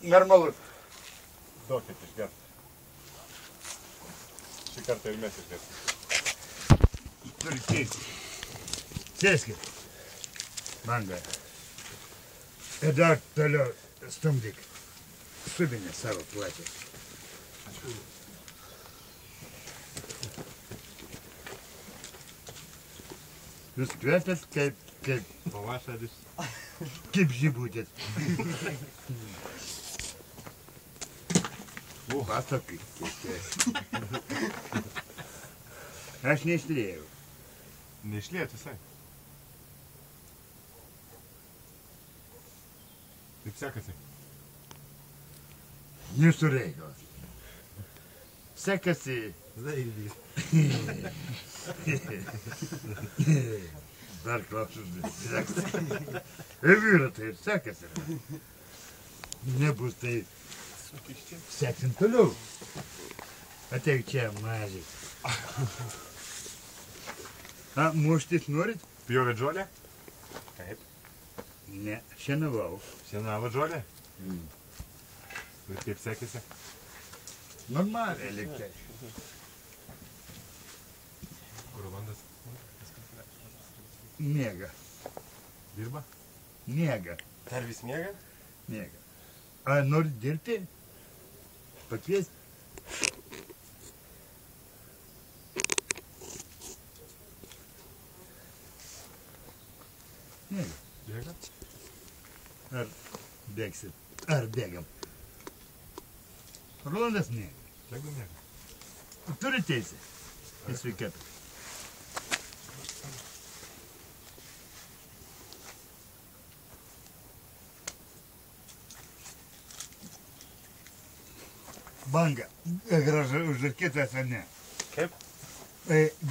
Normalus. Duokit išgert. Šį kartą ir mes išgert. Turi keisti. Sėskit. Banga. Ir dar toliau stumdyk. Subinę savo platį. Jūs kvepiat kaip Pavasaris. kaip žibutės. Pasakai, kiek. Aš neišliejau. Neišliet visai. Kaip sekasi? Jūsų reikalas. Sekasi. Zailį. Dar klausus sekasi. Ir vyra tai ir sekasi. Nebus tai seksim toliau. Ateik čia, mažiai. A, muštis norit? Pjovėt žolę? Taip. Ne, šienavau. Šienavot žolę? Ir kaip sekėsi? Normaliai liktai. Kur Rolandas? Miega. Dirba? Miega. Dar vis miega? Miega. A, norit dirbti? Pakviesti? Miega. Bėga? Ar bėgsit? Ar bėgam? Rolandas miega. Tegu miega. Turi teisę. Į sveikatą. Banga. Garažą užrakintas ar ne? Kaip?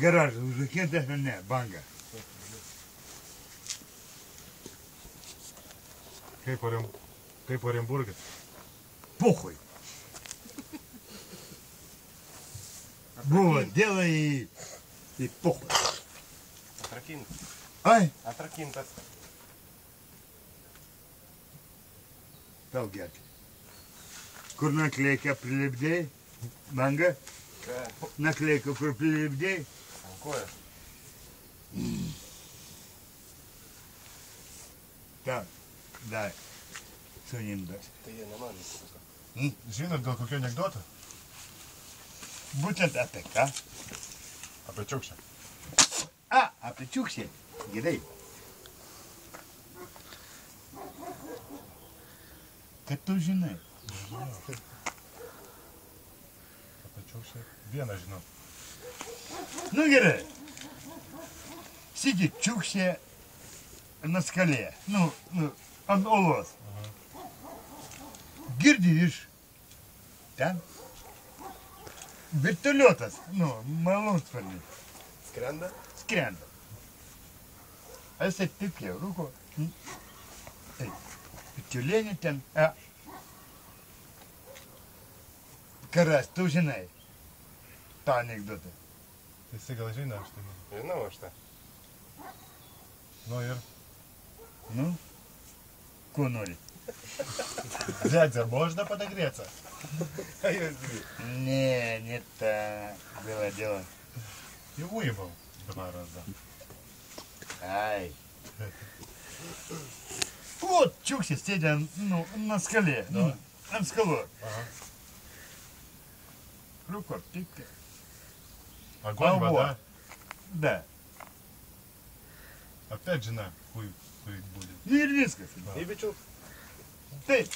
Garažą užrakintas ar ne? Banga. Kaip Orenburgas? Похуй. Buvo dėlą į pохуй. Atrakintas. Ai, Atrakintas. tau gerti. Kur naklейка prilipdėjai? Banga? Ką? Naklейка kur prilipdėjai? Ant kojas. Так, дай. Sunim duos. Tai jie nenori. Žinot gal kokio anekdoto? Būtent apie ką? Apie čiukšę. A, apie čiukšę. Gerai. Kad tu žinai. Apie čiukšę. Vieną žinau. Nu gerai. Sėdi čiukšė na skalė. Nu, ant olos. Girdi iš ten. Vertoliotas, malūnsparnis. Skrenda? Skrenda. A jisai taip jau rūko. Čiulėnį ten. Karas, tu žinai tą anekdotą. Jisai gal žino, aš tai. Žinau aš tą. Nu ir. Nu, ko nori? Дядя, можно подогреться? А я дверь. Не та было дело. И выебал 2 раза. Ай. Вот Чукси сидя, на скале. Да. На скалу. Ага. Рука пика. Огонь, вода. Да. Опять жена хуй будет. Не риска. И бичу. Ты.